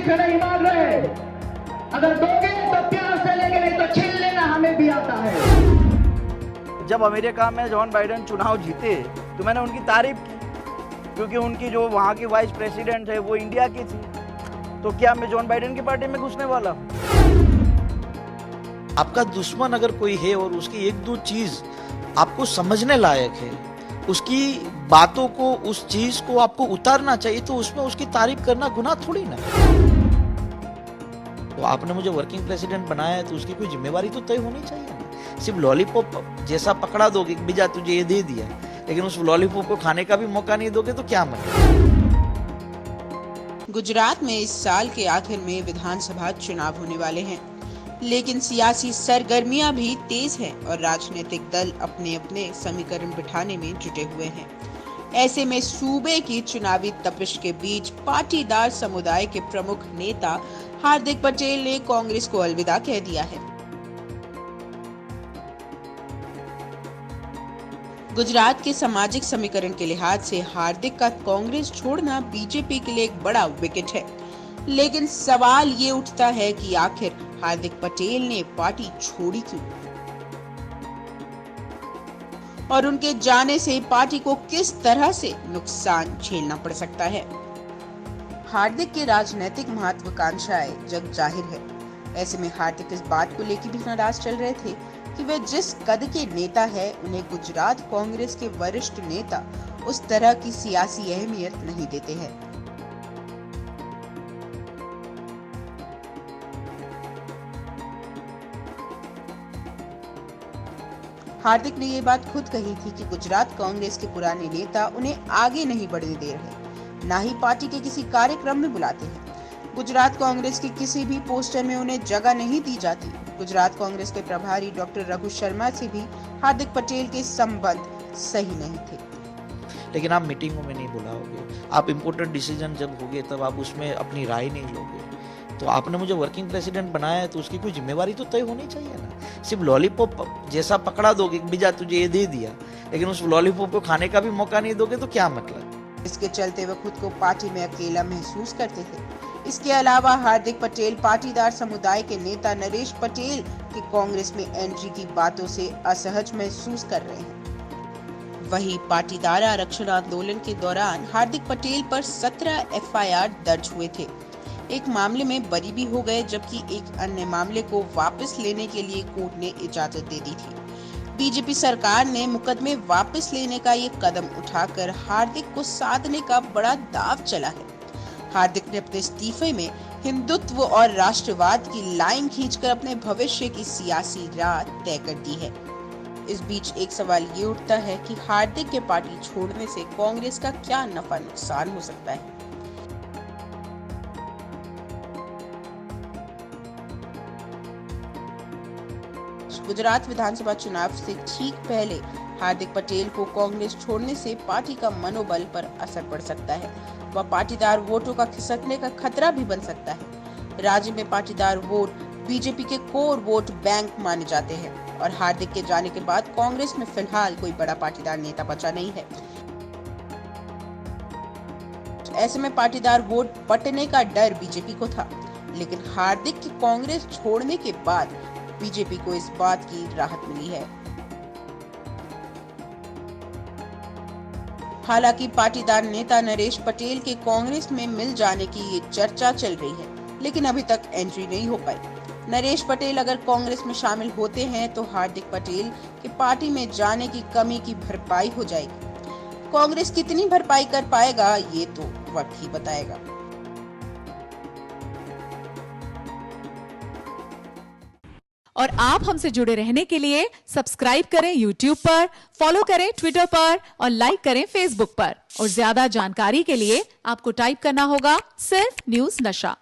से नहीं मांग रहे, अगर दोगे तो प्यार से लेके, नहीं तो छीन लेना हमें भी आता है। जब अमेरिका में जॉन बाइडेन चुनाव जीते तो मैंने उनकी तारीफ की, क्योंकि उनकी जो वहाँ की वाइस प्रेसिडेंट है वो इंडिया की थी। तो क्या मैं जॉन बाइडेन की पार्टी में घुसने वाला हूँ? आपका दुश्मन अगर कोई है और उसकी एक दो चीज आपको समझने लायक है, उसकी बातों को, उस चीज को आपको उतारना चाहिए, तो उसमें उसकी तारीफ करना गुनाह थोड़ी ना। तो आपने मुझे वर्किंग प्रेसिडेंट बनाया है तो उसकी कोई जिम्मेवारी तो तय होनी चाहिए ना। सिर्फ लॉलीपॉप जैसा पकड़ा दोगे, बीजा तुझे ये दे दिया, लेकिन उस लॉलीपॉप को खाने का भी मौका नहीं दोगे तो क्या मतलब। गुजरात में इस साल के आखिर में विधानसभा चुनाव होने वाले हैं, लेकिन सियासी सरगर्मियां भी तेज हैं और राजनीतिक दल अपने अपने समीकरण बिठाने में जुटे हुए हैं। ऐसे में सूबे की चुनावी तपिश के बीच पाटीदार समुदाय के प्रमुख नेता हार्दिक पटेल ने कांग्रेस को अलविदा कह दिया है। गुजरात के सामाजिक समीकरण के लिहाज से हार्दिक का कांग्रेस छोड़ना बीजेपी के लिए एक बड़ा विकेट है, लेकिन सवाल ये उठता है कि आखिर हार्दिक पटेल ने पार्टी छोड़ी क्यों और उनके जाने से पार्टी को किस तरह से नुकसान झेलना पड़ सकता है। हार्दिक की राजनीतिक महत्वाकांक्षाएं जग जाहिर है। ऐसे में हार्दिक इस बात को लेकर भी नाराज चल रहे थे कि वे जिस कद के नेता है, उन्हें गुजरात कांग्रेस के वरिष्ठ नेता उस तरह की सियासी अहमियत नहीं देते हैं। हार्दिक ने ये बात खुद कही थी कि गुजरात कांग्रेस के पुराने नेता उन्हें आगे नहीं बढ़ने दे रहे, ना ही पार्टी के किसी कार्यक्रम में बुलाते हैं। गुजरात कांग्रेस के किसी भी पोस्टर में उन्हें जगह नहीं दी जाती। गुजरात कांग्रेस के प्रभारी डॉक्टर रघु शर्मा से भी हार्दिक पटेल के संबंध सही नहीं थे। लेकिन आप मीटिंगों में नहीं बुलाओगे, आप इम्पोर्टेंट डिसीजन जब होगे तब आप उसमें अपनी राय नहीं लोगे। तो आपने मुझे वर्किंग प्रेसिडेंट बनाया है तो उसकी कोई जिम्मेवारी तो तय होनी चाहिए ना। सिर्फ लॉलीपॉप जैसा पकड़ा दोगे, बीजा तुझे ये दे दिया, लेकिन उस लॉलीपॉप को खाने का भी मौका नहीं दोगे तो क्या मतलब। इसके चलते वे खुद को पार्टी में अकेला महसूस करते थे। इसके अलावा हार्दिक पटेल पाटीदार समुदाय के नेता नरेश पटेल की कांग्रेस में एंट्री की बातों से असहज महसूस कर रहे हैं। वहीं पाटीदार आरक्षण आंदोलन के दौरान हार्दिक पटेल पर 17 एफआईआर दर्ज हुए थे। एक मामले में बरी भी हो गए, जबकि एक अन्य मामले को वापस लेने के लिए कोर्ट ने इजाजत दे दी थी। बीजेपी सरकार ने मुकदमे वापस लेने का ये कदम उठाकर हार्दिक को साधने का बड़ा दांव चला है। हार्दिक ने अपने इस्तीफे में हिंदुत्व और राष्ट्रवाद की लाइन खींचकर अपने भविष्य की सियासी राह तय कर दी है। इस बीच एक सवाल ये उठता है कि हार्दिक के पार्टी छोड़ने से कांग्रेस का क्या नफा नुकसान हो सकता है। गुजरात विधानसभा चुनाव से ठीक पहले हार्दिक पटेल को कांग्रेस छोड़ने से पार्टी का मनोबल पर असर पड़ सकता है। वह पाटीदार वोटों का खिसकने का खतरा भी बन सकता है। राज्य में पाटीदार वोट बीजेपी के कोर वोट बैंक माने जाते हैं और हार्दिक के जाने के बाद कांग्रेस में फिलहाल कोई बड़ा पाटीदार नेता बचा नहीं है। ऐसे में पाटीदार वोट बंटने का डर बीजेपी को था, लेकिन हार्दिक की कांग्रेस छोड़ने के बाद बीजेपी को इस बात की राहत मिली है। हालांकि पाटीदार नेता नरेश पटेल के कांग्रेस में मिल जाने की ये चर्चा चल रही है, लेकिन अभी तक एंट्री नहीं हो पाई। नरेश पटेल अगर कांग्रेस में शामिल होते हैं तो हार्दिक पटेल के पार्टी में जाने की कमी की भरपाई हो जाएगी। कांग्रेस कितनी भरपाई कर पाएगा ये तो वक्त ही बताएगा। और आप हमसे जुड़े रहने के लिए सब्सक्राइब करें YouTube पर, फॉलो करें Twitter पर और लाइक करें Facebook पर। और ज्यादा जानकारी के लिए आपको टाइप करना होगा सिर्फ न्यूज़ नशा।